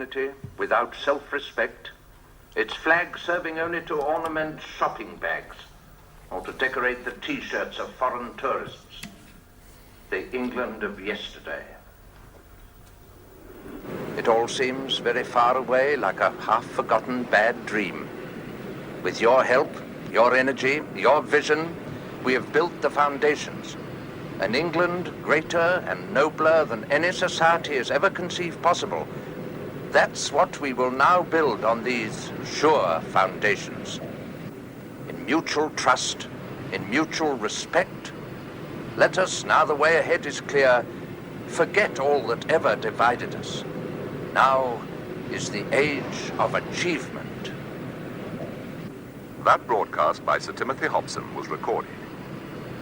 dignity, without self-respect, its flag serving only to ornament shopping bags or to decorate the T-shirts of foreign tourists. The England of yesterday. It all seems very far away, like a half-forgotten bad dream. With your help, your energy, your vision, we have built the foundations. An England greater and nobler than any society has ever conceived possible. That's what we will now build on these sure foundations. In mutual trust, in mutual respect, let us, now the way ahead is clear, forget all that ever divided us. Now is the age of achievement. That broadcast by Sir Timothy Hobson was recorded.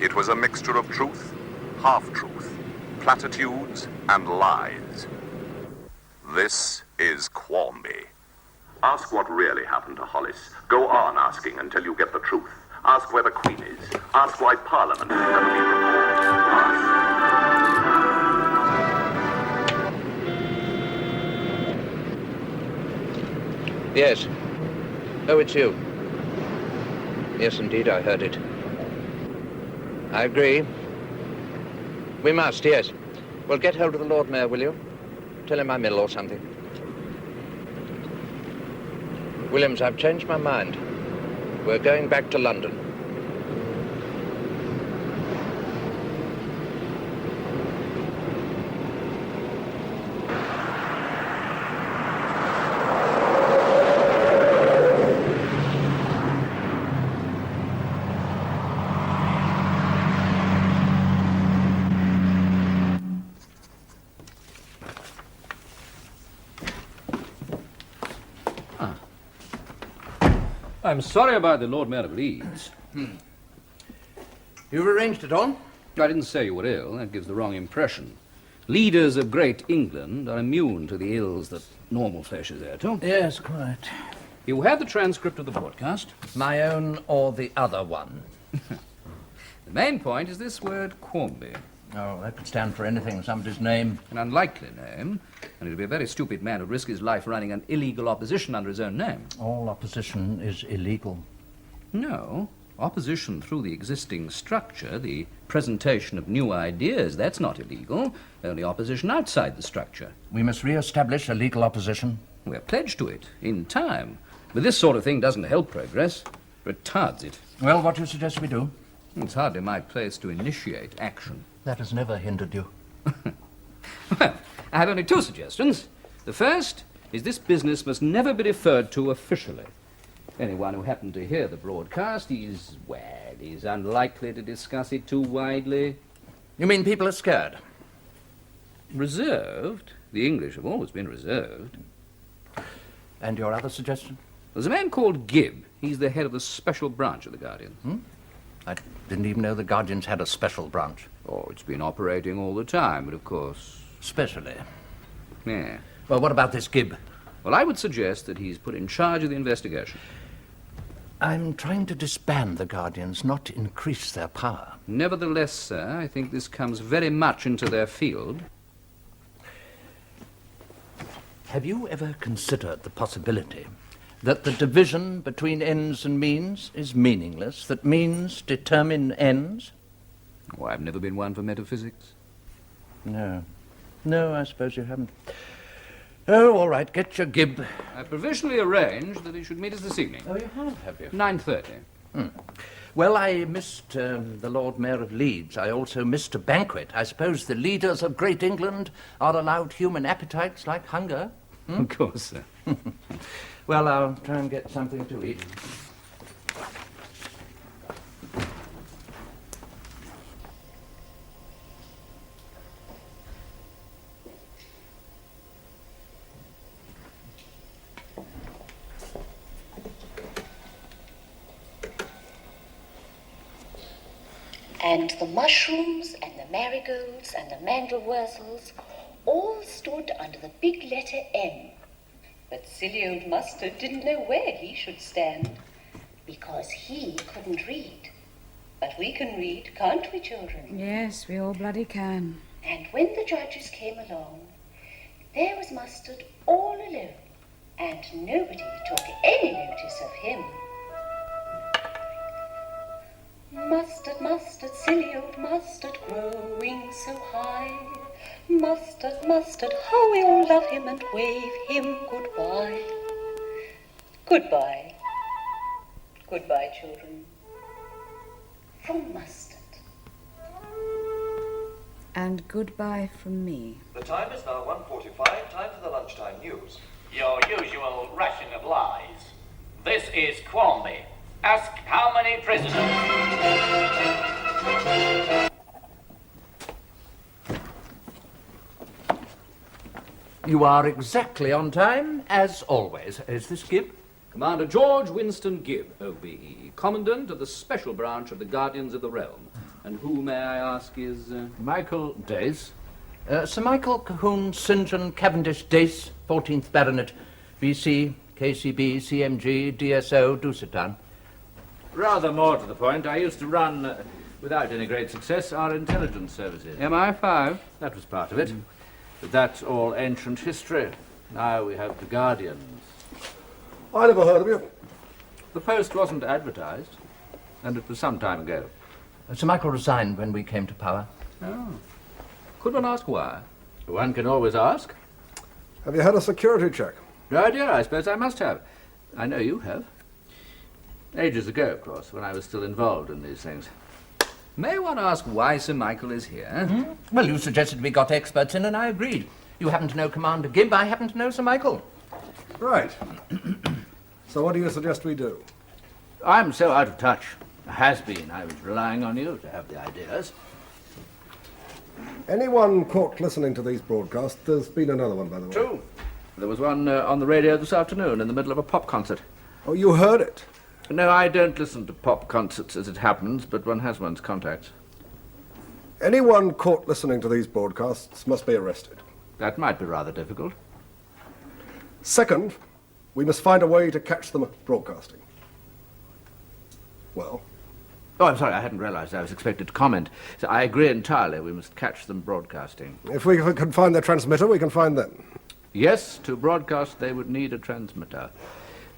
It was a mixture of truth, half-truth, platitudes, and lies. This is Quarmby. Ask what really happened to Hollis. Go on asking until you get the truth. Ask where the Queen is. Ask why Parliament has never been reformed. Ask. Yes. Oh, it's you. Yes, indeed, I heard it. I agree. We must, yes. Well, get hold of the Lord Mayor, will you? Tell him I'm ill or something. Williams, I've changed my mind. We're going back to London. I'm sorry about the Lord Mayor of Leeds. You've arranged it all? I didn't say you were ill. That gives the wrong impression. Leaders of great England are immune to the ills that normal flesh is heir to. Yes, quite. You had the transcript of the broadcast. My own or the other one? The main point is this word Quarmby. Oh, that could stand for anything, somebody's name. An unlikely name, and he'd be a very stupid man who'd risk his life running an illegal opposition under his own name. All opposition is illegal. No. Opposition through the existing structure, the presentation of new ideas, that's not illegal. Only opposition outside the structure. We must re-establish a legal opposition. We're pledged to it, in time. But this sort of thing doesn't help progress. It retards it. Well, what do you suggest we do? It's hardly my place to initiate action. That has never hindered you. Well, I have only two suggestions. The first is this business must never be referred to officially. Anyone who happened to hear the broadcast is unlikely to discuss it too widely. You mean people are scared? Reserved? The English have always been reserved. And your other suggestion? There's a man called Gibb. He's the head of the special branch of the Guardian. I didn't even know the Guardians had a special branch. Oh, it's been operating all the time, but of course... Specially? Yeah. Well, what about this Gibb? Well, I would suggest that he's put in charge of the investigation. I'm trying to disband the Guardians, not increase their power. Nevertheless, sir, I think this comes very much into their field. Have you ever considered the possibility that the division between ends and means is meaningless, that means determine ends? Oh, I've never been one for metaphysics. No, I suppose you haven't. Oh, all right, get your Gibb. I provisionally arranged that he should meet us this evening. Oh, you have you? 9:30. Well, I missed the Lord Mayor of Leeds. I also missed a banquet. I suppose the leaders of Great England are allowed human appetites like hunger. Of course, sir. Well, I'll try and get something to eat. And the mushrooms and the marigolds and the mandelwurzels all stood under the big letter M. But silly old Mustard didn't know where he should stand, because he couldn't read. But we can read, can't we, children? Yes, we all bloody can. And when the judges came along, there was Mustard all alone, and nobody took any notice of him. Mustard, mustard, silly old mustard, growing so high. Mustard, mustard, how we all love him and wave him goodbye. Goodbye. Goodbye, children. From Mustard. And goodbye from me. The time is now 1:45, time for the lunchtime news. Your usual ration of lies. This is Quarmby. Ask how many prisoners. You are exactly on time, as always. Is this Gibb? Commander George Winston Gibb, OBE, Commandant of the Special Branch of the Guardians of the Realm. And who, may I ask, is... Michael Dace. Sir Michael Cahoon St. John Cavendish Dace, 14th Baronet, VC, KCB, CMG, DSO, Doucetan. Rather more to the point, I used to run, without any great success, our intelligence services. MI5? That was part of it. But that's all ancient history. Now we have the Guardians. I never heard of you. The post wasn't advertised, and it was some time ago. Sir Michael resigned when we came to power. Oh. Could one ask why? One can always ask. Have you had a security check? No idea, I suppose I must have. I know you have. Ages ago, of course, when I was still involved in these things. May one ask why Sir Michael is here? Mm-hmm. Well, you suggested we got experts in, and I agreed. You happen to know Commander Gibb, I happen to know Sir Michael. Right. So what do you suggest we do? I'm so out of touch. Has been. I was relying on you to have the ideas. Anyone caught listening to these broadcasts? There's been another one, by the way. True. There was one on the radio this afternoon in the middle of a pop concert. Oh, you heard it? No, I don't listen to pop concerts as it happens, but one has one's contacts. Anyone caught listening to these broadcasts must be arrested. That might be rather difficult. Second, we must find a way to catch them broadcasting. Well? Oh, I'm sorry, I hadn't realized I was expected to comment. So I agree entirely. We must catch them broadcasting. If we can find their transmitter, we can find them. Yes, to broadcast they would need a transmitter.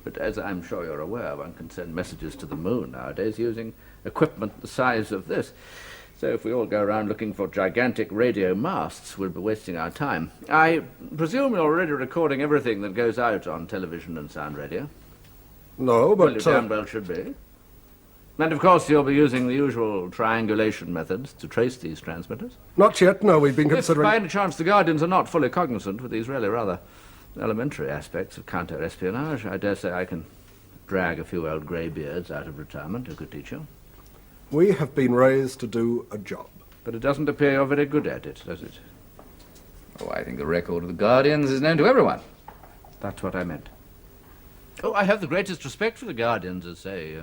But as I'm sure you're aware, one can send messages to the moon nowadays using equipment the size of this. So if we all go around looking for gigantic radio masts, we'll be wasting our time. I presume you're already recording everything that goes out on television and sound radio? No, but... Well, you damn well should be. And of course you'll be using the usual triangulation methods to trace these transmitters. Not yet, no, we've been considering... If by any chance the Guardians are not fully cognizant with these really rather elementary aspects of counter-espionage, I dare say I can drag a few old greybeards out of retirement who could teach you. We have been raised to do a job. But it doesn't appear you're very good at it, does it? Oh, I think the record of the Guardians is known to everyone. That's what I meant. Oh, I have the greatest respect for the Guardians as, say,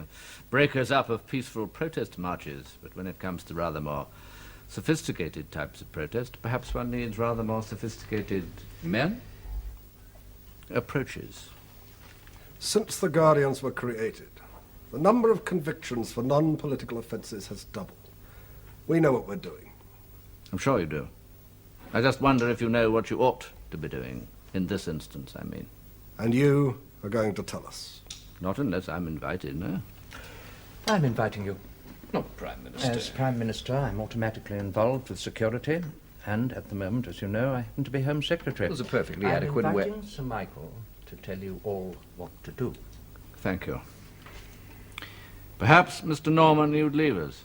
breakers up of peaceful protest marches, but when it comes to rather more sophisticated types of protest, perhaps one needs rather more sophisticated men? Approaches. Since the Guardians were created, the number of convictions for non-political offences has doubled. We know what we're doing. I'm sure you do. I just wonder if you know what you ought to be doing, in this instance, I mean. And you are going to tell us. Not unless I'm invited, no? I'm inviting you. Not Prime Minister. As Prime Minister, I'm automatically involved with security, and at the moment, as you know, I happen to be Home Secretary. It was a perfectly adequate way. I'm inviting Sir Michael to tell you all what to do. Thank you. Perhaps, Mr. Norman, you'd leave us.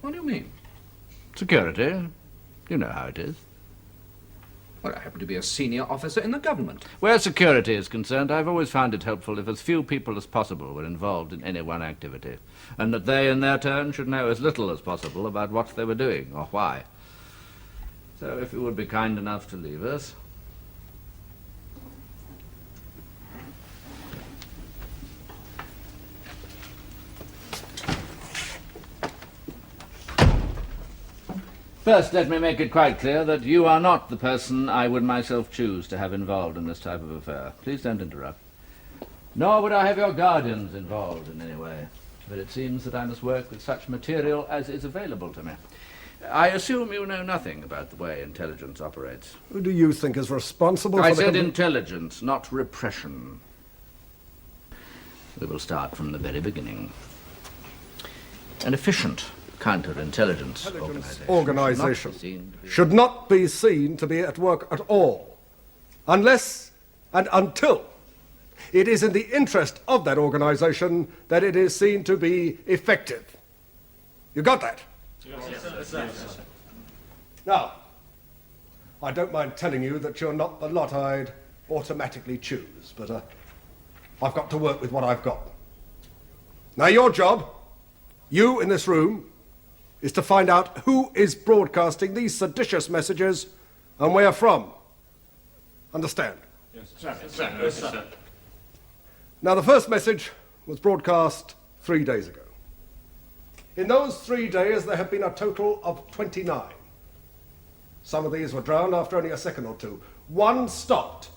What do you mean? Security. You know how it is. Well, I happen to be a senior officer in the government. Where security is concerned, I've always found it helpful if as few people as possible were involved in any one activity, and that they, in their turn, should know as little as possible about what they were doing or why. So if you would be kind enough to leave us. First, let me make it quite clear that you are not the person I would myself choose to have involved in this type of affair. Please don't interrupt. Nor would I have your guardians involved in any way. But it seems that I must work with such material as is available to me. I assume you know nothing about the way intelligence operates. Who do you think is responsible I for said the... intelligence, not repression. We will start from the very beginning. An efficient counterintelligence organization should not be seen to be at work at all, unless and until it is in the interest of that organization that it is seen to be effective. You got that? Yes. Now, I don't mind telling you that you're not the lot I'd automatically choose, but I've got to work with what I've got. Now, your job, you in this room, is to find out who is broadcasting these seditious messages and where from. Understand? Yes, sir. Yes, sir. Now, the first message was broadcast 3 days ago. In those 3 days, there have been a total of 29. Some of these were drowned after only a second or two. One stopped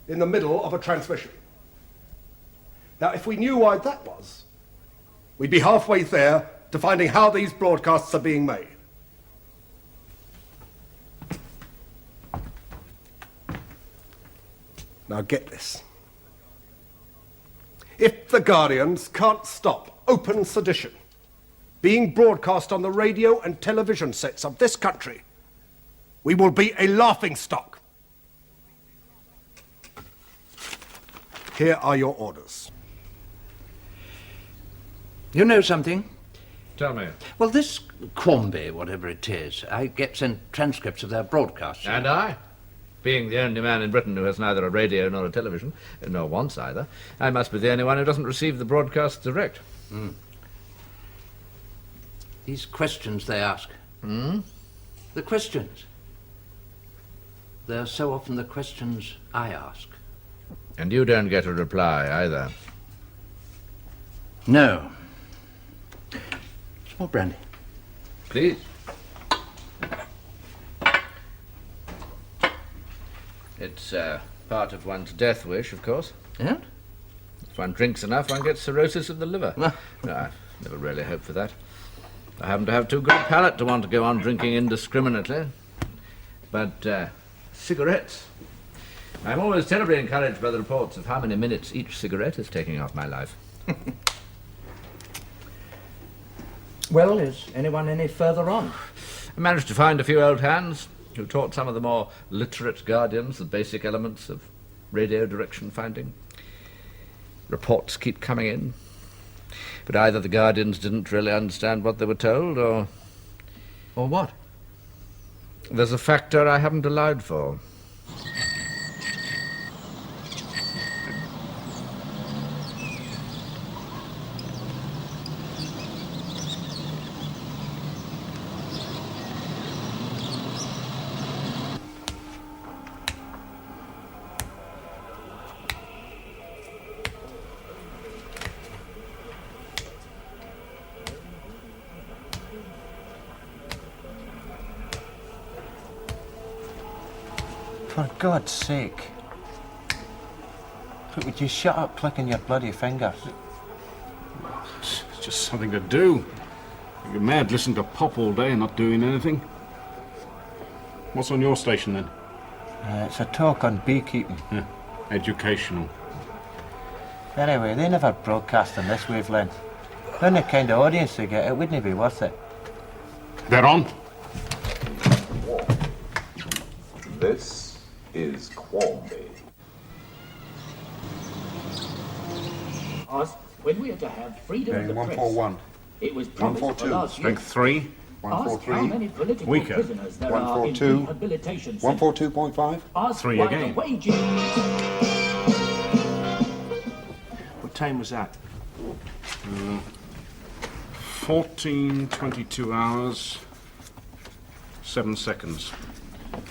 in the middle of a transmission. Now, if we knew why that was, we'd be halfway there to finding how these broadcasts are being made. Now get this. If the Guardians can't stop open sedition being broadcast on the radio and television sets of this country, we will be a laughingstock. Here are your orders. You know something? Tell me. Well, this Quarmby, whatever it is, I get sent transcripts of their broadcasts. And I? Being the only man in Britain who has neither a radio nor a television, nor wants either, I must be the only one who doesn't receive the broadcasts direct. These questions they ask. The questions. They're so often the questions I ask. And you don't get a reply either. No. Small brandy. Please. It's part of one's death wish, of course. Yeah? If one drinks enough, one gets cirrhosis of the liver. Well. No, I've never really hoped for that. I happen to have too good a palate to want to go on drinking indiscriminately. But cigarettes. I'm always terribly encouraged by the reports of how many minutes each cigarette is taking off my life. Well, is anyone any further on? I managed to find a few old hands who taught some of the more literate Guardians the basic elements of radio direction finding. Reports keep coming in, but either the Guardians didn't really understand what they were told, or what? there's a factor I haven't allowed for. For God's sake. Look, would you shut up clicking your bloody fingers? It's just something to do. You're mad listening to pop all day and not doing anything. What's on your station then? It's a talk on beekeeping. Yeah, educational. Anyway, they never broadcast on this wavelength. When the kind of audience they get, it wouldn't be worth it. They're on. This is Quarmby. Asked when we are to have freedom of the press. 141. It was promised 142. last year. Strength 3. Asked how many political Weaker. prisoners there are in 142. rehabilitation centres. 142.5. Asked 3 why again. the wages. What time was that? 14:22 hours, 7 seconds.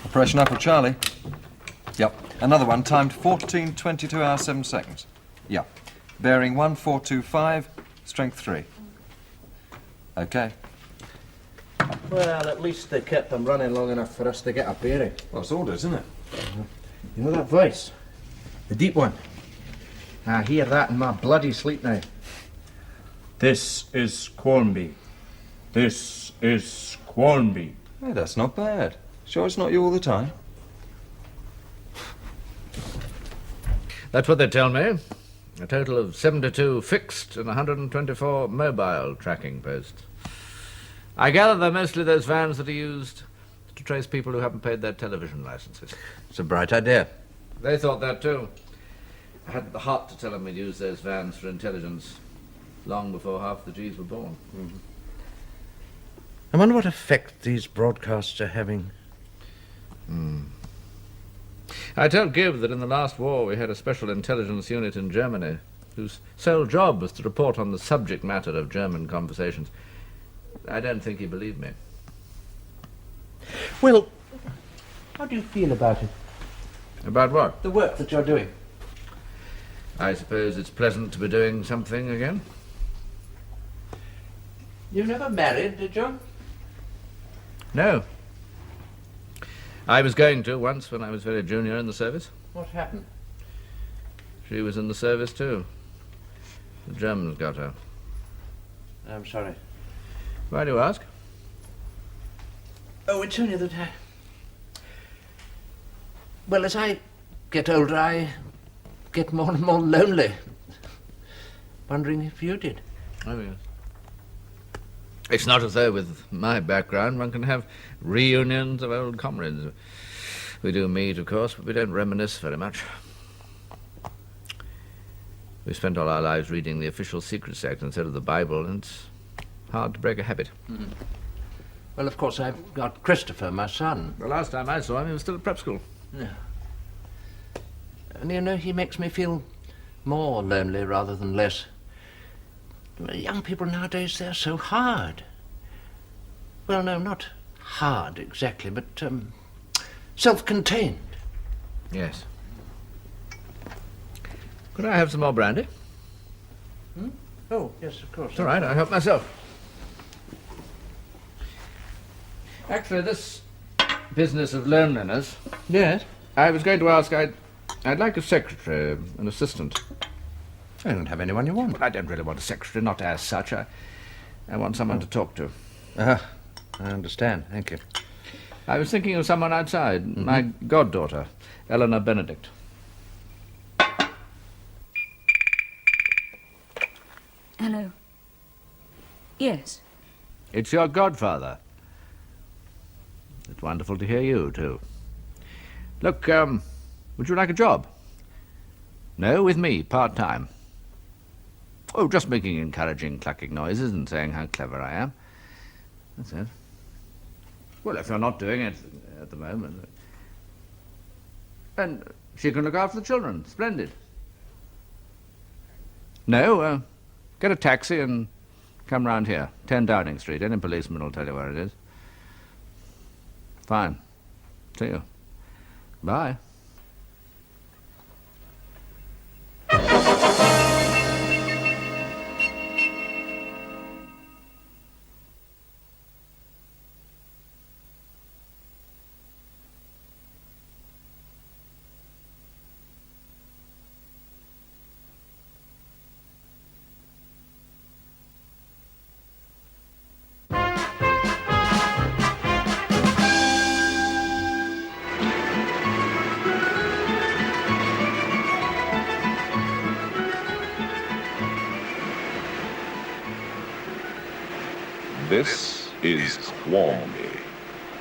Operation Apple Charlie. Yep. Another one timed 14:22 hours 7 seconds. Yep. Bearing 1425, strength 3. Okay. Well, at least they kept them running long enough for us to get a bearing. Well, it's orders, isn't it? You know that voice? The deep one. I hear that in my bloody sleep now. This is Quarmby. This is Quarmby. Hey, that's not bad. Sure it's not you all the time? That's what they tell me. A total of 72 fixed and 124 mobile tracking posts. I gather they're mostly those vans that are used to trace people who haven't paid their television licenses. It's a bright idea. They thought that too. I hadn't the heart to tell them we'd use those vans for intelligence long before half the G's were born. Mm-hmm. I wonder what effect these broadcasts are having. I told Gibb that in the last war we had a special intelligence unit in Germany whose sole job was to report on the subject matter of German conversations. I don't think he believed me. Well, how do you feel about it? About what? The work that you're doing. I suppose it's pleasant to be doing something again. You never married, did you? No. I was going to once when I was very junior in the service. What happened? She was in the service too. The Germans got her. I'm sorry. Why do you ask? Oh, it's only that well, as I get older, I get more and more lonely. Wondering if you did. Oh, yes. It's not as though with my background one can have reunions of old comrades. We do meet, of course, but we don't reminisce very much. We spent all our lives reading the official Secrets Act instead of the Bible, and it's hard to break a habit. Mm. Well, of course, I've got Christopher, my son. The last time I saw him, he was still at prep school. Yeah. And, you know, he makes me feel more lonely rather than less. Young people nowadays, they're so hard. Well, no, not hard exactly, but self-contained. Yes. Could I have some more brandy? Hmm? Oh, yes, of course. It's all right, I'll help myself. Actually, this business of loneliness... Yes? I was going to ask, I'd like a secretary, an assistant. I don't have anyone you want. Well, I don't really want a secretary, not as such. I want someone to talk to. I understand. Thank you. I was thinking of someone outside, my goddaughter, Eleanor Benedict. Hello. Yes. It's your godfather. It's wonderful to hear you, too. Look, would you like a job? No, with me, part-time. Oh, just making encouraging clucking noises and saying how clever I am. That's it. Well, if you're not doing it at the moment... And she can look after the children. Splendid. No, get a taxi and come round here. 10 Downing Street. Any policeman will tell you where it is. Fine. See you. Bye. This is Quarmby.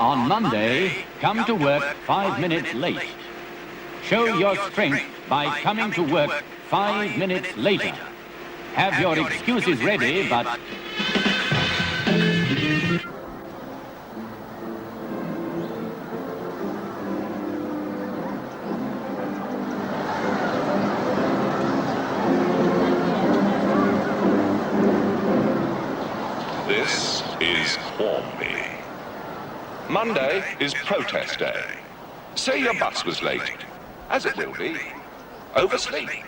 On Monday, come to work 5 minutes late. Show your strength by coming to work 5 minutes later. Have your excuses ready, but... This is Quarmby. Monday is protest day. Say your bus was late, as it will be. Oversleep.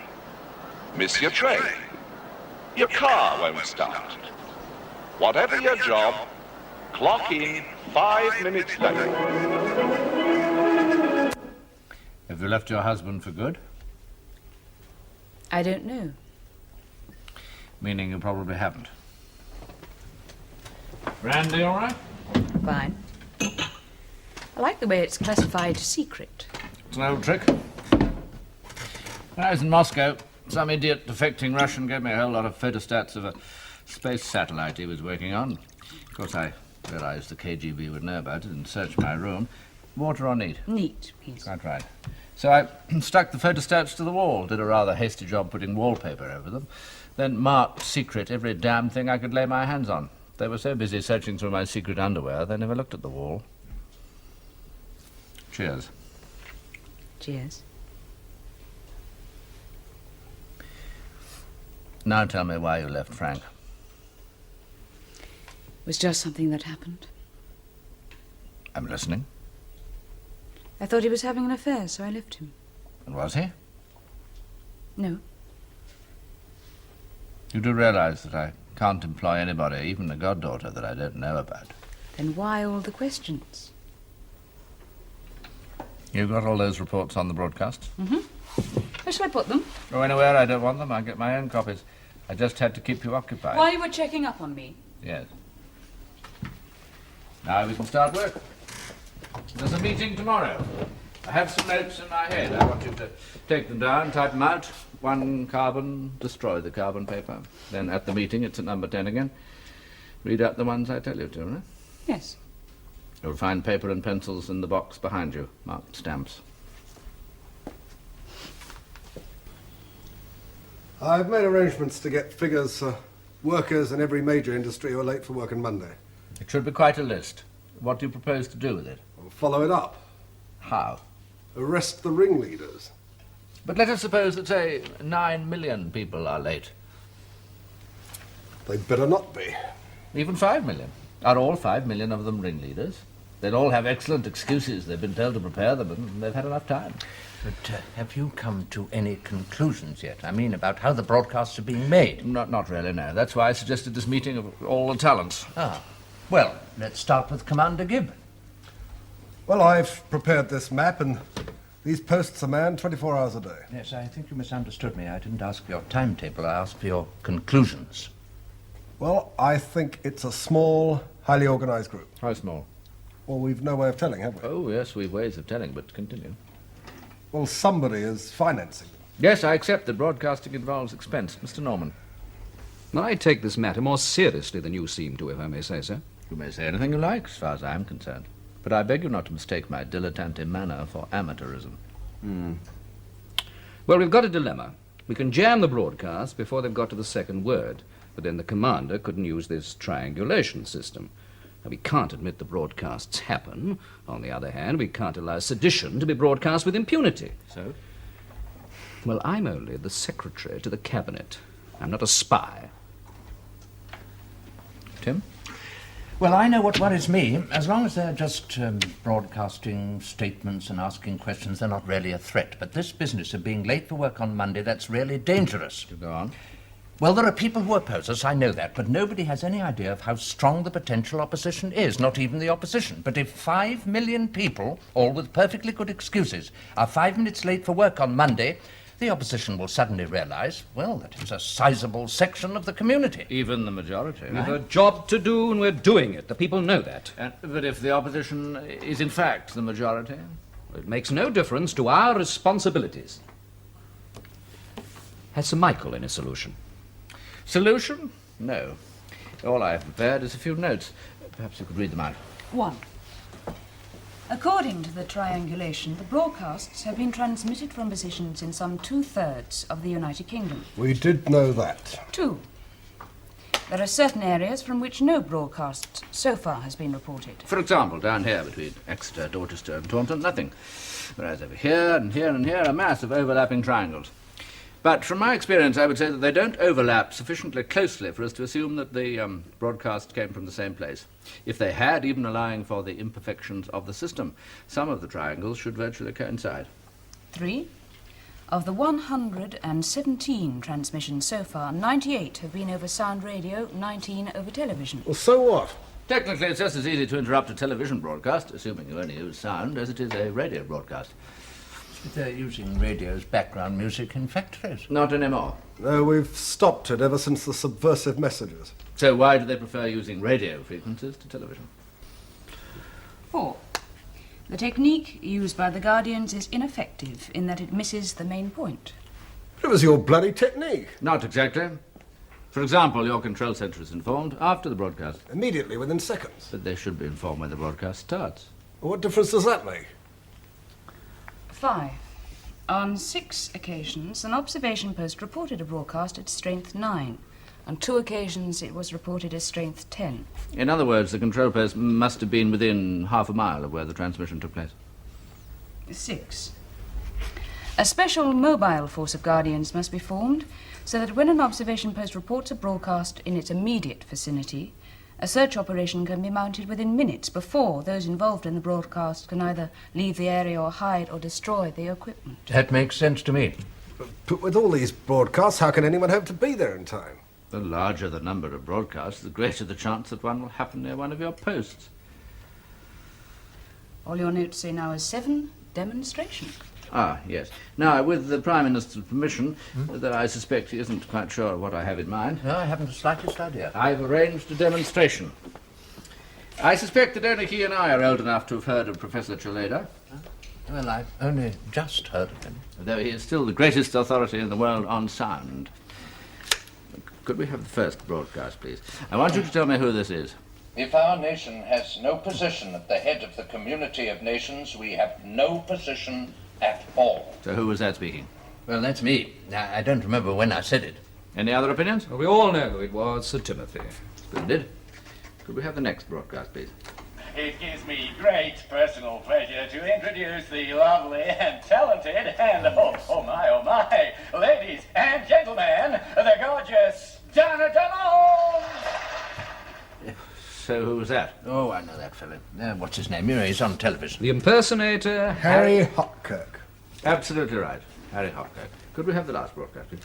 Miss your train. Your car won't start. Whatever your job, clock in 5 minutes late. Have you left your husband for good? I don't know. Meaning you probably haven't. Brandy all right? Fine. I like the way it's classified secret. It's an old trick. When I was in Moscow, some idiot defecting Russian gave me a whole lot of photostats of a space satellite he was working on. Of course, I realised the KGB would know about it and searched my room. Water or neat? Neat, please. Quite right. So I stuck the photostats to the wall, did a rather hasty job putting wallpaper over them, then marked secret every damn thing I could lay my hands on. They were so busy searching through my secret underwear, they never looked at the wall. Cheers. Cheers. Now tell me why you left Frank. It was just something that happened. I'm listening. I thought he was having an affair, so I left him. And was he? No. You do realise that I can't employ anybody, even a goddaughter, that I don't know about. Then why all the questions? You've got all those reports on the broadcast? Mm-hmm. Where shall I put them? Go anywhere, I don't want them. I get my own copies. I just had to keep you occupied. While you were checking up on me? Yes. Now we can start work. There's a meeting tomorrow. I have some notes in my head. I want you to take them down, type them out. 1 carbon, destroy the carbon paper. Then at the meeting, it's at number 10 again. Read out the ones I tell you to, right? Yes. You'll find paper and pencils in the box behind you, marked stamps. I've made arrangements to get figures for workers in every major industry who are late for work on Monday. It should be quite a list. What do you propose to do with it? I'll follow it up. How? Arrest the ringleaders. But let us suppose that, say, 9 million people are late. They'd better not be. Even 5 million. Are all 5 million of them ringleaders? They'll all have excellent excuses. They've been told to prepare them, and they've had enough time. But have you come to any conclusions yet? I mean, about how the broadcasts are being made? Not really, no. That's why I suggested this meeting of all the talents. Ah. Well, let's start with Commander Gibb. Well, I've prepared this map, and these posts are manned 24 hours a day. Yes, I think you misunderstood me. I didn't ask for your timetable. I asked for your conclusions. Well, I think it's a small, highly organised group. How small? Well, we've no way of telling, have we? Oh, yes, we've ways of telling, but continue. Well, somebody is financing them. Yes, I accept that broadcasting involves expense. Mr. Norman. I take this matter more seriously than you seem to, if I may say so. You may say anything you like, as far as I am concerned. But I beg you not to mistake my dilettante manner for amateurism. Well, we've got a dilemma. We can jam the broadcast before they've got to the second word, but then the commander couldn't use this triangulation system. Now, we can't admit the broadcasts happen. On the other hand, we can't allow sedition to be broadcast with impunity. So? Well, I'm only the secretary to the cabinet. I'm not a spy. Tim? Well, I know what worries me. As long as they're just broadcasting statements and asking questions, they're not really a threat. But this business of being late for work on Monday, that's really dangerous. You go on. Well, there are people who oppose us, I know that, but nobody has any idea of how strong the potential opposition is, not even the opposition. But if 5 million people, all with perfectly good excuses, are 5 minutes late for work on Monday, the opposition will suddenly realise, well, that is a sizable section of the community. Even the majority. We've a job to do, and we're doing it. The people know that. But if the opposition is in fact the majority? It makes no difference to our responsibilities. Has Sir Michael any solution? Solution? No. All I have prepared is a few notes. Perhaps you could read them out. 1. According to the triangulation, the broadcasts have been transmitted from positions in some 2/3 of the United Kingdom. We did know that. 2. There are certain areas from which no broadcast so far has been reported. For example, down here between Exeter, Dorchester and Taunton, nothing. Whereas over here and here and here, a mass of overlapping triangles. But from my experience, I would say that they don't overlap sufficiently closely for us to assume that the broadcast came from the same place. If they had, even allowing for the imperfections of the system, some of the triangles should virtually coincide. 3. Of the 117 transmissions so far, 98 have been over sound radio, 19 over television. Well, so what? Technically, it's just as easy to interrupt a television broadcast, assuming you only use sound, as it is a radio broadcast. But they're using radio as background music in factories. Not anymore. No, we've stopped it ever since the subversive messages. So why do they prefer using radio frequencies to television? 4. The technique used by the Guardians is ineffective in that it misses the main point. It was your bloody technique. Not exactly. For example, your control centre is informed after the broadcast. Immediately, within seconds. But they should be informed when the broadcast starts. What difference does that make? 5. On 6 occasions, an observation post reported a broadcast at strength 9. On 2 occasions, it was reported as strength 10. In other words, the control post must have been within half a mile of where the transmission took place. 6. A special mobile force of Guardians must be formed so that when an observation post reports a broadcast in its immediate vicinity, a search operation can be mounted within minutes before those involved in the broadcast can either leave the area or hide or destroy the equipment. That makes sense to me. But with all these broadcasts, how can anyone hope to be there in time? The larger the number of broadcasts, the greater the chance that one will happen near one of your posts. All your notes say now is 7, demonstration. Ah, yes. Now, with the Prime Minister's permission, that I suspect he isn't quite sure what I have in mind. No, I haven't the slightest idea. I've arranged a demonstration. I suspect that only he and I are old enough to have heard of Professor Chaleda. Well, I've only just heard of him. Though he is still the greatest authority in the world on sound. Could we have the first broadcast, please? I want you to tell me who this is. If our nation has no position at the head of the community of nations, we have no position at all. So who was that speaking? Well, that's me. I don't remember when I said it. Any other opinions? Well, we all know it was Sir Timothy. Splendid. Could we have the next broadcast, please? It gives me great personal pleasure to introduce the lovely and talented and, oh my, ladies and gentlemen, the gorgeous Donna Donald! So who was that? Oh, I know that fellow. What's his name? You know, he's on television. The impersonator, Harry Hopkirk. Absolutely right. Harry Hopkirk. Could we have the last broadcast, please?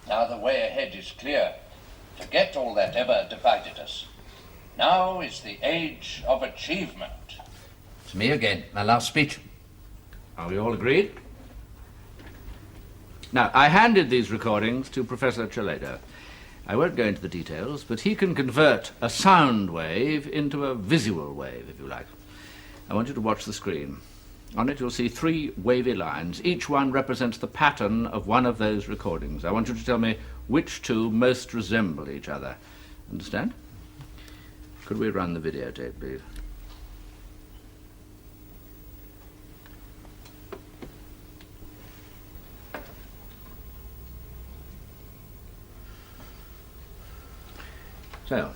Now the way ahead is clear. Forget all that ever divided us. Now is the age of achievement. It's me again. My last speech. Are we all agreed? Now, I handed these recordings to Professor Chaleda. I won't go into the details, but he can convert a sound wave into a visual wave, if you like. I want you to watch the screen. On it you'll see 3 wavy lines. Each one represents the pattern of one of those recordings. I want you to tell me which 2 most resemble each other. Understand? Could we run the videotape, please? So,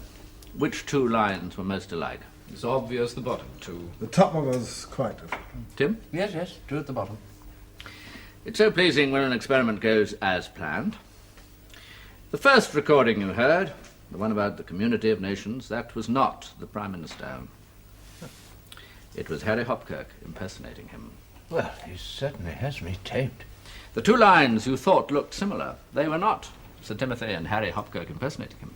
which 2 lines were most alike? It's obvious the bottom 2. The top one was quite different. Tim? Yes, 2 at the bottom. It's so pleasing when an experiment goes as planned. The first recording you heard, the one about the community of nations, that was not the Prime Minister. It was Harry Hopkirk impersonating him. Well, he certainly has me taped. The 2 lines you thought looked similar, they were not Sir Timothy and Harry Hopkirk impersonating him.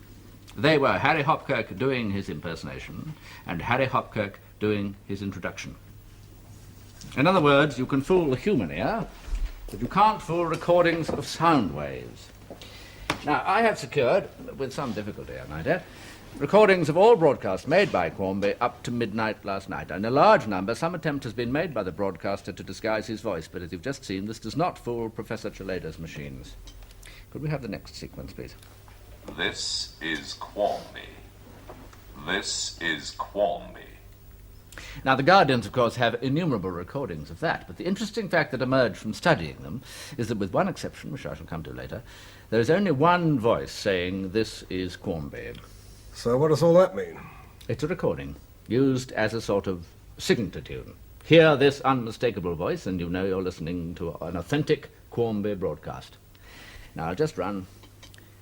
They were Harry Hopkirk doing his impersonation and Harry Hopkirk doing his introduction. In other words, you can fool the human ear, but you can't fool recordings of sound waves. Now, I have secured, with some difficulty, I might add, recordings of all broadcasts made by Quarmby up to midnight last night. In a large number, some attempt has been made by the broadcaster to disguise his voice, but as you've just seen, this does not fool Professor Chaleda's machines. Could we have the next sequence, please? This is Quarmby. This is Quarmby. Now, the Guardians, of course, have innumerable recordings of that, but the interesting fact that emerged from studying them is that, with one exception, which I shall come to later, there is only one voice saying, "This is Quarmby." So what does all that mean? It's a recording, used as a sort of signature tune. Hear this unmistakable voice, and you know you're listening to an authentic Quarmby broadcast. Now, I'll just run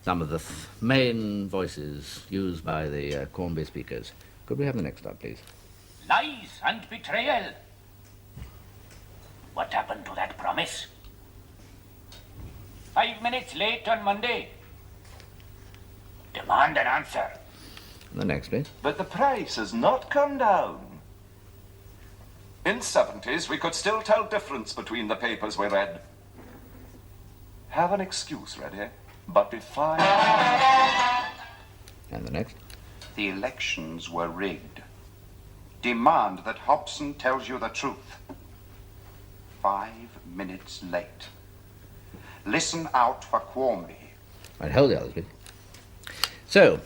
some of the main voices used by the Quarmby speakers. Could we have the next up, please? Lies and betrayal. What happened to that promise? 5 minutes late on Monday. Demand an answer. The next, please. But the price has not come down. In 70s, we could still tell difference between the papers we read. Have an excuse ready. But if And the next? the elections were rigged, demand that Hobson tells you the truth. 5 minutes late. Listen out for Quarmby. Right, hold the others, please. So,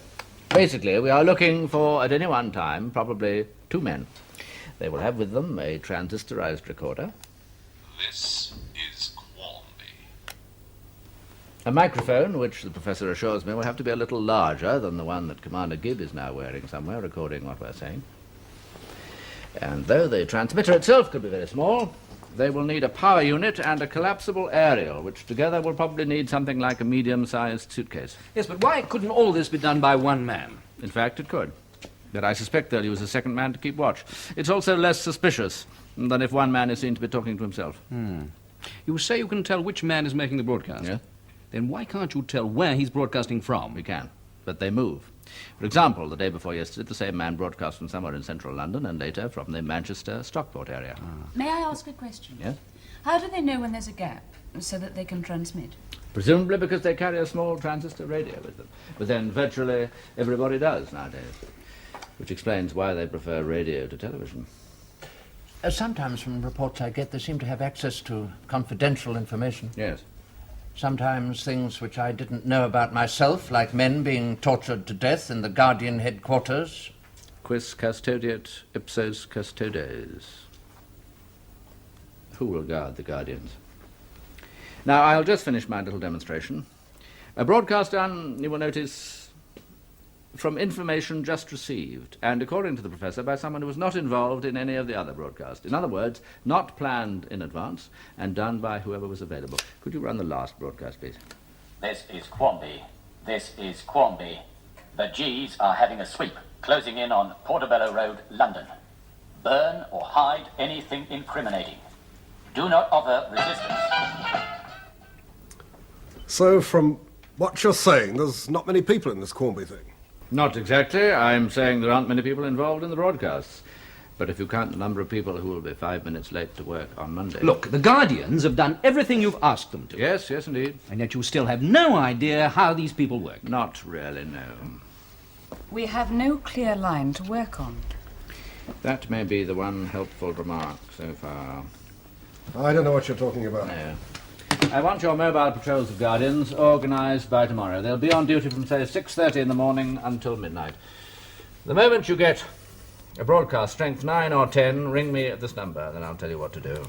basically, we are looking for, at any one time, probably 2 men. They will have with them a transistorized recorder, This is Quarmby. a microphone, which the professor assures me will have to be a little larger than the one that Commander Gibb is now wearing somewhere, recording what we're saying. And though the transmitter itself could be very small, they will need a power unit and a collapsible aerial, which together will probably need something like a medium-sized suitcase. Yes, but why couldn't all this be done by one man? In fact, it could. But I suspect they'll use a second man to keep watch. It's also less suspicious than if one man is seen to be talking to himself. You say you can tell which man is making the broadcast? Yeah. Then why can't you tell where he's broadcasting from? We can, but they move. For example, the day before yesterday, the same man broadcast from somewhere in central London and later from the Manchester Stockport area. May I ask a question? Yes? How do they know when there's a gap so that they can transmit? Presumably because they carry a small transistor radio with them. But then virtually everybody does nowadays, which explains why they prefer radio to television. Sometimes from reports I get, they seem to have access to confidential information. Yes. Sometimes things which I didn't know about myself, like men being tortured to death in the Guardian headquarters. Quis custodiet ipsos custodes. Who will guard the Guardians? Now, I'll just finish my little demonstration. A broadcast done, you will notice, from information just received, and according to the professor, by someone who was not involved in any of the other broadcasts. In other words, not planned in advance, and done by whoever was available. Could you run the last broadcast, please? This is Quarmby. This is Quarmby. The G's are having a sweep, closing in on Portobello Road, London. Burn or hide anything incriminating. Do not offer resistance. So, from what you're saying, there's not many people in this Quarmby thing. Not exactly. I'm saying there aren't many people involved in the broadcasts. But if you count the number of people who will be 5 minutes late to work on Monday... Look, the Guardians have done everything you've asked them to. Yes, yes, indeed. And yet you still have no idea how these people work. Not really, no. We have no clear line to work on. That may be the one helpful remark so far. I don't know what you're talking about. No. I want your mobile patrols of Guardians organised by tomorrow. They'll be on duty from, say, 6:30 in the morning until midnight. The moment you get a broadcast strength 9 or 10, ring me at this number, then I'll tell you what to do.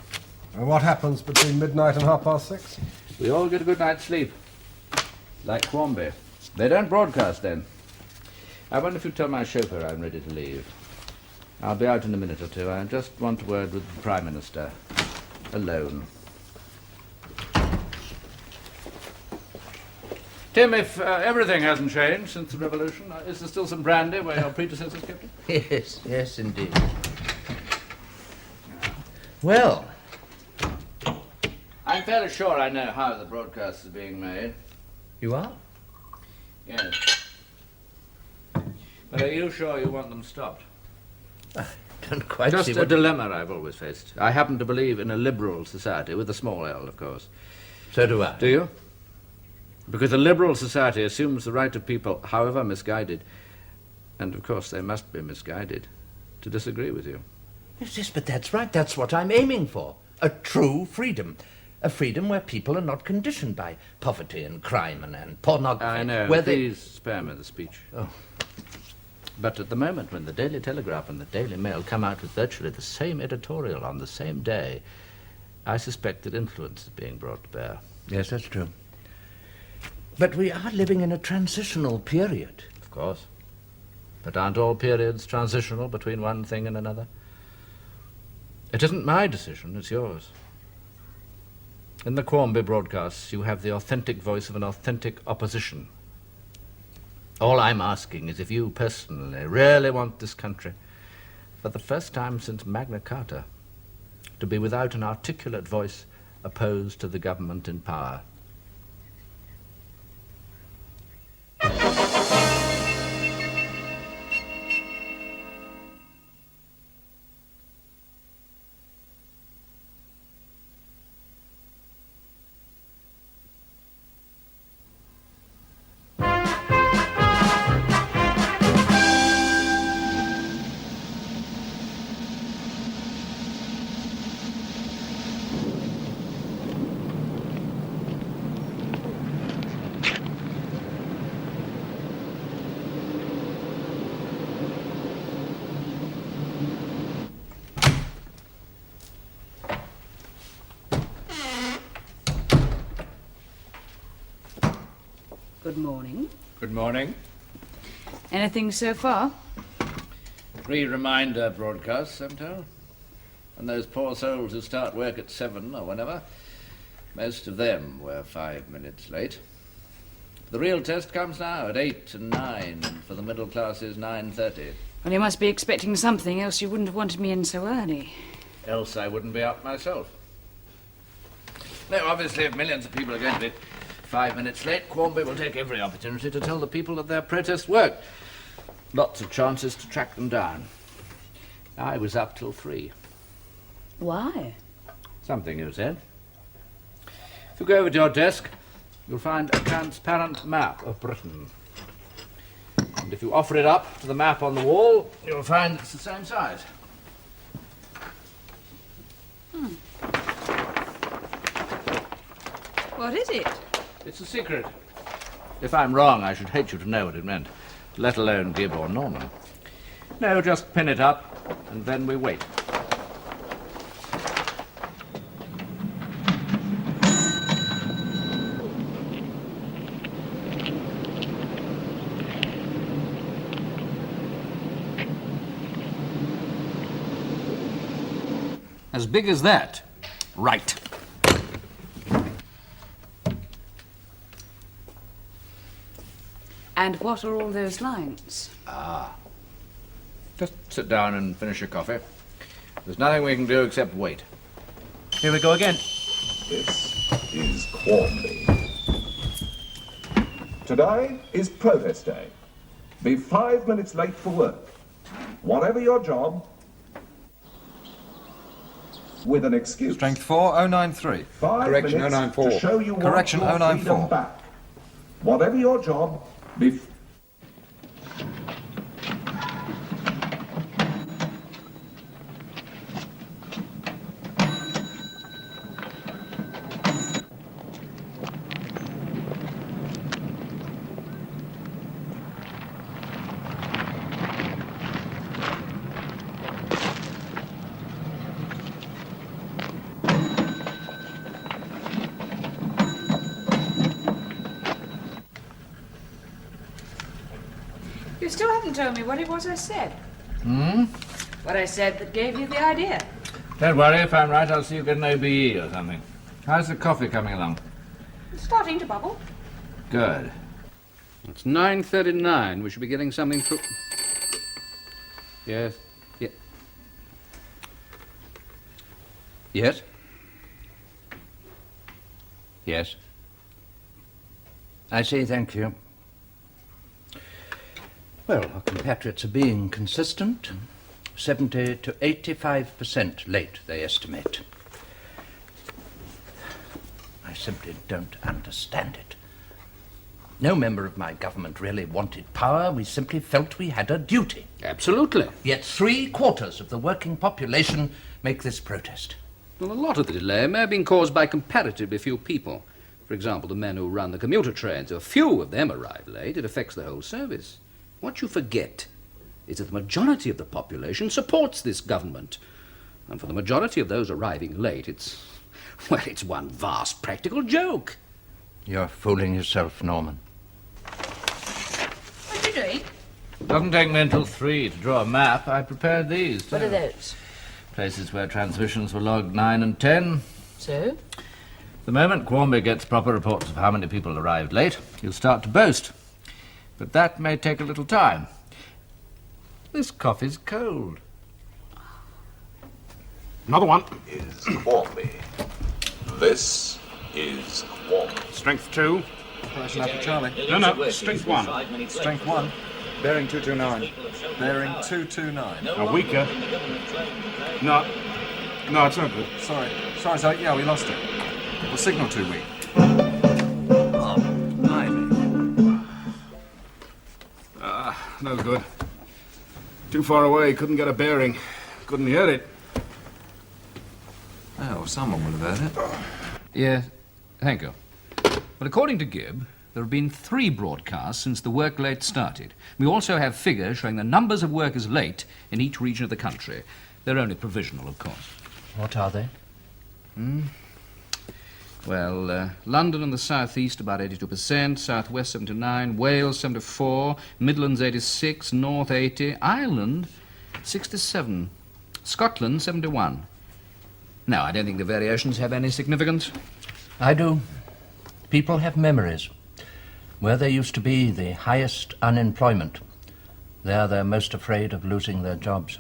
And what happens between midnight and 6:30? We all get a good night's sleep. Like Quarmby. They don't broadcast then. I wonder if you tell my chauffeur I'm ready to leave. I'll be out in a minute or two. I just want a word with the Prime Minister. Alone. Tim, if everything hasn't changed since the revolution, is there still some brandy where your predecessors kept it? Yes, yes, indeed. Well, I'm fairly sure I know how the broadcasts are being made. You are? Yes. But are you sure you want them stopped? I don't quite Just see a what... dilemma I've always faced. I happen to believe in a liberal society, with a small L, of course. So do I. Do you? Because a liberal society assumes the right of people, however misguided, and of course they must be misguided, to disagree with you. Yes, yes, but that's right. That's what I'm aiming for. A true freedom. A freedom where people are not conditioned by poverty and crime and pornography. I know. Where Please spare me the speech. Oh. But at the moment when the Daily Telegraph and the Daily Mail come out with virtually the same editorial on the same day, I suspect that influence is being brought to bear. Yes, that's true. But we are living in a transitional period. Of course. But aren't all periods transitional between one thing and another? It isn't my decision, it's yours. In the Quarmby broadcasts, you have the authentic voice of an authentic opposition. All I'm asking is if you personally really want this country, for the first time since Magna Carta, to be without an articulate voice opposed to the government in power. Good morning. Good morning. Anything so far? 3 reminder broadcasts, I'm told. And those poor souls who start work at 7 or whenever, most of them were 5 minutes late. The real test comes now at 8 and 9, and for the middle classes, 9:30. Well, you must be expecting something, else you wouldn't have wanted me in so early. Else I wouldn't be up myself. No, obviously, if millions of people are going to be 5 minutes late, Quarmby will take every opportunity to tell the people that their protest worked. Lots of chances to track them down. I was up till 3. Why? Something you said. If you go over to your desk, you'll find a transparent map of Britain. And if you offer it up to the map on the wall, you'll find it's the same size. What is it? It's a secret. If I'm wrong, I should hate you to know what it meant, let alone Gibb or Norman. No, just pin it up, and then we wait. As big as that? Right. And what are all those lines? Just sit down and finish your coffee. There's nothing we can do except wait. Here we go again. This is Quarmby. Today is protest day. Be 5 minutes late for work. Whatever your job, with an excuse. Strength 4093. 5 Correction minutes 094. to show you want Correction your 094. freedom back. Whatever your job, be... You still haven't told me what it was I said. What I said that gave you the idea. Don't worry, if I'm right, I'll see you get an OBE or something. How's the coffee coming along? It's starting to bubble. Good. It's 9:39. We should be getting something through. Yes. Yeah. Yes. Yes. I say thank you. Well, our compatriots are being consistent. 70 to 85% late, they estimate. I simply don't understand it. No member of my government really wanted power. We simply felt we had a duty. Absolutely. Yet 3/4 of the working population make this protest. Well, a lot of the delay may have been caused by comparatively few people. For example, the men who run the commuter trains. If few of them arrive late, it affects the whole service. What you forget is that the majority of the population supports this government. And for the majority of those arriving late, it's one vast practical joke. You're fooling yourself, Norman. What are you doing? Doesn't take me until 3 to draw a map. I prepared these, too. What are those? Places where transmissions were logged 9 and 10. So? The moment Quarmby gets proper reports of how many people arrived late, he'll start to boast. But that may take a little time. This coffee's cold. Another one. Is Quarmby. This is Quarmby. Strength 2. Correction after Charlie. No, strength 1. Strength 1. Bearing 229. Bearing 229. A weaker. No, it's no good. Sorry, yeah, we lost it. The signal too weak. No good. Too far away, couldn't get a bearing. Couldn't hear it. Oh, someone would have heard it. Yes, thank you. Well, according to Gibb, there have been 3 broadcasts since the work late started. We also have figures showing the numbers of workers late in each region of the country. They're only provisional, of course. What are they? Well, London and the south-east about 82%, south-west 79, Wales 74, Midlands 86, North 80, Ireland 67, Scotland 71. No, I don't think the variations have any significance. I do. People have memories. Where there used to be the highest unemployment, there they're most afraid of losing their jobs.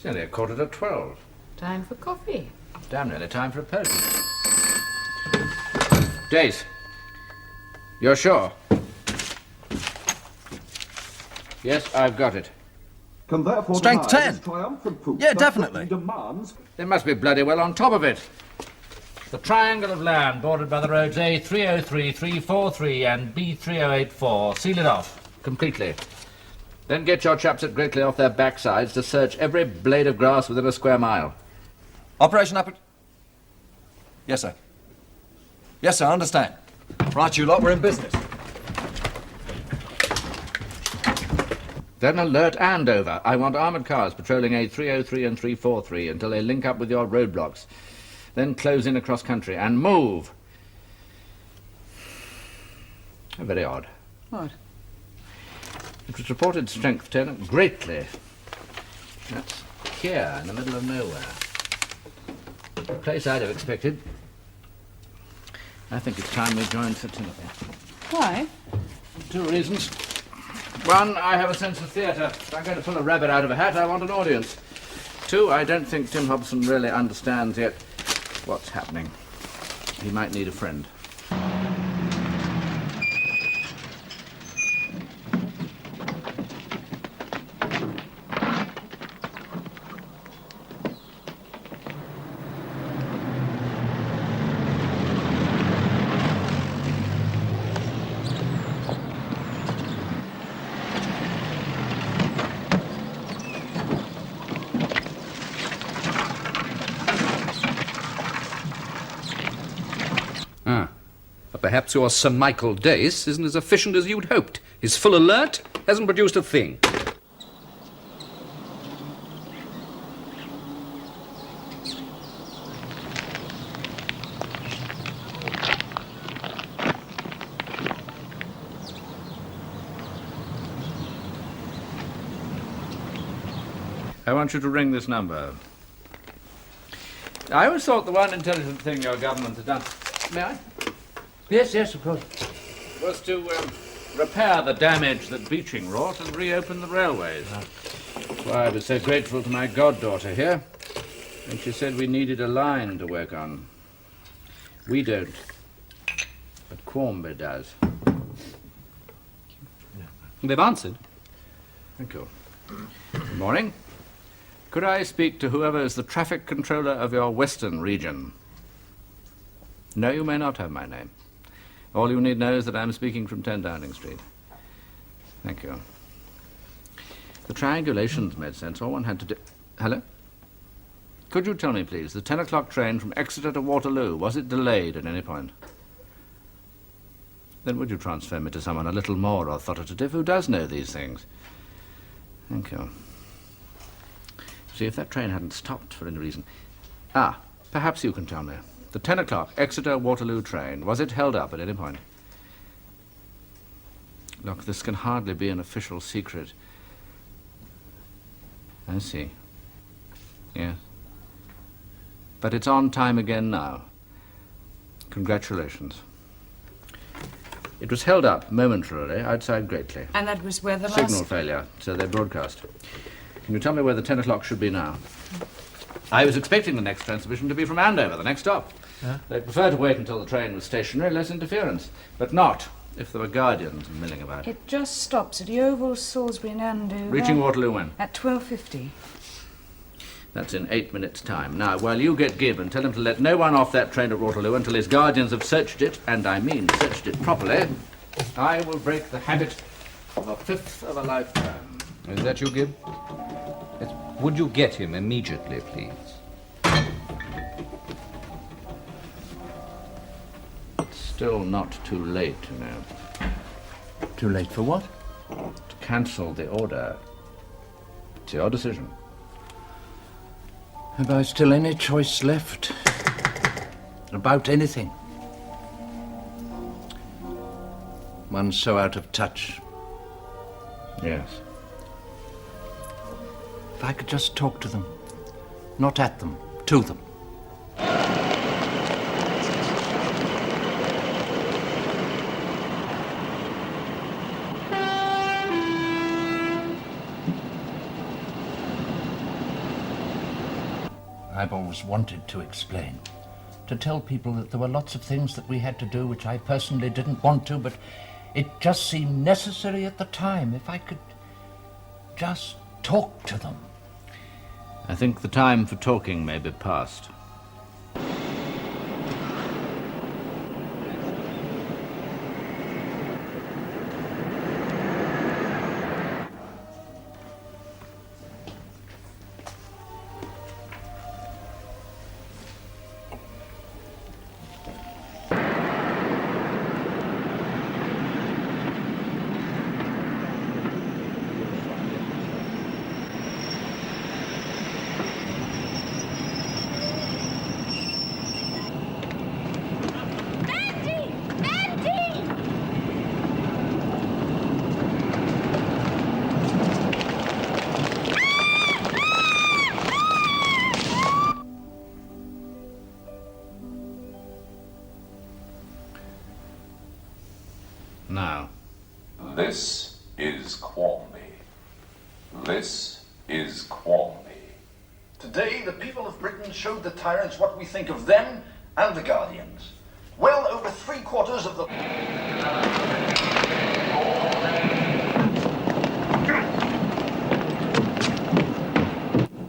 It's only 12:15. Time for coffee. Damn nearly time for a potion. Dace, you're sure? Yes, I've got it. Can therefore Strength deny 10. this triumphant proof Yeah, that definitely. Britain demands. They must be bloody well on top of it. The triangle of land bordered by the roads A303, 343 and B3084. Seal it off. Completely. Then get your chaps at Greatly off their backsides to search every blade of grass within a square mile. Operation up. Yes, sir. Yes, sir, I understand. Right, you lot, we're in business. Then alert Andover. I want armoured cars patrolling A303 and 343 until they link up with your roadblocks. Then close in across country and move. Very odd. What? It was reported strength 10 at Greatly. That's here in the middle of nowhere. A place I'd have expected. I think it's time we joined Sir Timothy. Why? 2 reasons. One, I have a sense of theatre. If I'm going to pull a rabbit out of a hat, I want an audience. 2, I don't think Tim Hobson really understands yet what's happening. He might need a friend. Perhaps your Sir Michael Dace isn't as efficient as you'd hoped. His full alert hasn't produced a thing. I want you to ring this number. I always thought the one intelligent thing your government had done... May I? Yes, yes, of course. Was to repair the damage that beaching wrought and reopen the railways. That's why I was so grateful to my goddaughter here. And she said we needed a line to work on. We don't, but Quarmby does. They've answered. Thank you. Good morning. Could I speak to whoever is the traffic controller of your western region? No, you may not have my name. All you need know is that I'm speaking from 10 Downing Street. Thank you. The triangulations made sense. All one had to do... Hello? Could you tell me, please, the 10 o'clock train from Exeter to Waterloo, was it delayed at any point? Then would you transfer me to someone a little more authoritative who does know these things? Thank you. See, if that train hadn't stopped for any reason... Ah, perhaps you can tell me. The 10 o'clock Exeter-Waterloo train, was it held up at any point? Look, this can hardly be an official secret. I see. Yes. But it's on time again now. Congratulations. It was held up momentarily outside Greatly. And that was where the Signal failure, so they broadcast. Can you tell me where the 10 o'clock should be now? I was expecting the next transmission to be from Andover, the next stop. Huh? They'd prefer to wait until the train was stationary, less interference. But not if there were guardians milling about. It just stops at Yeovil, Salisbury and Andover. Reaching Waterloo when? At 12:50. That's in 8 minutes' time. Now, while you get Gibb and tell him to let no one off that train at Waterloo until his guardians have searched it, and I mean searched it properly, I will break the habit of a fifth of a lifetime. Is that you, Gibb? Yes. Would you get him immediately, please? Still not too late, you know. Too late for what? To cancel the order. It's your decision. Have I still any choice left? About anything? One's so out of touch. Yes. If I could just talk to them. Not at them, to them. I've always wanted to explain. To tell people that there were lots of things that we had to do which I personally didn't want to, but it just seemed necessary at the time. If I could just talk to them. I think the time for talking may be past. Now. This is Quarmby. This is Quarmby. Today, the people of Britain showed the tyrants what we think of them and the Guardians. Well over 3/4 of the...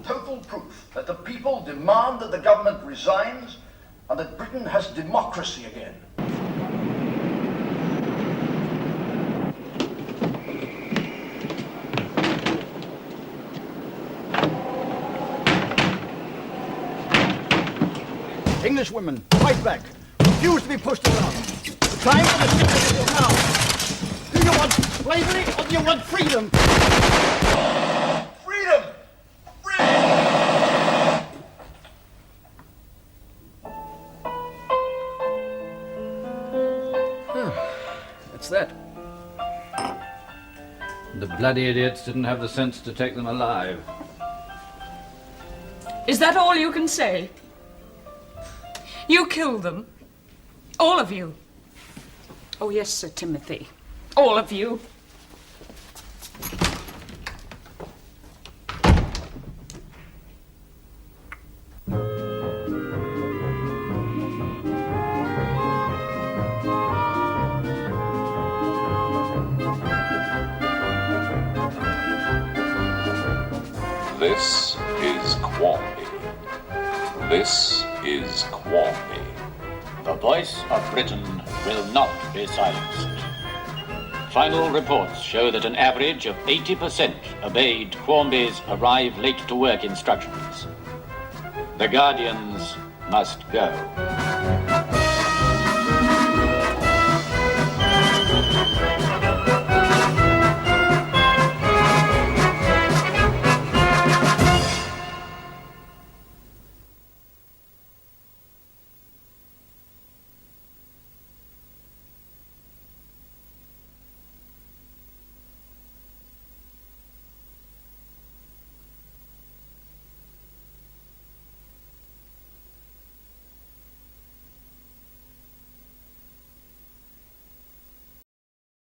Total proof that the people demand that the government resigns and that Britain has democracy again. English women, fight back. Refuse to be pushed around. The time for the citizens is now. Do you want slavery or do you want freedom? Freedom! That's that. The bloody idiots didn't have the sense to take them alive. Is that all you can say? You killed them. All of you. Oh, yes, Sir Timothy. All of you. This is Quarmby. This is Quarmby. The voice of Britain will not be silenced. Final reports show that an average of 80% obeyed Quarmby's arrive late to work instructions. The Guardians must go.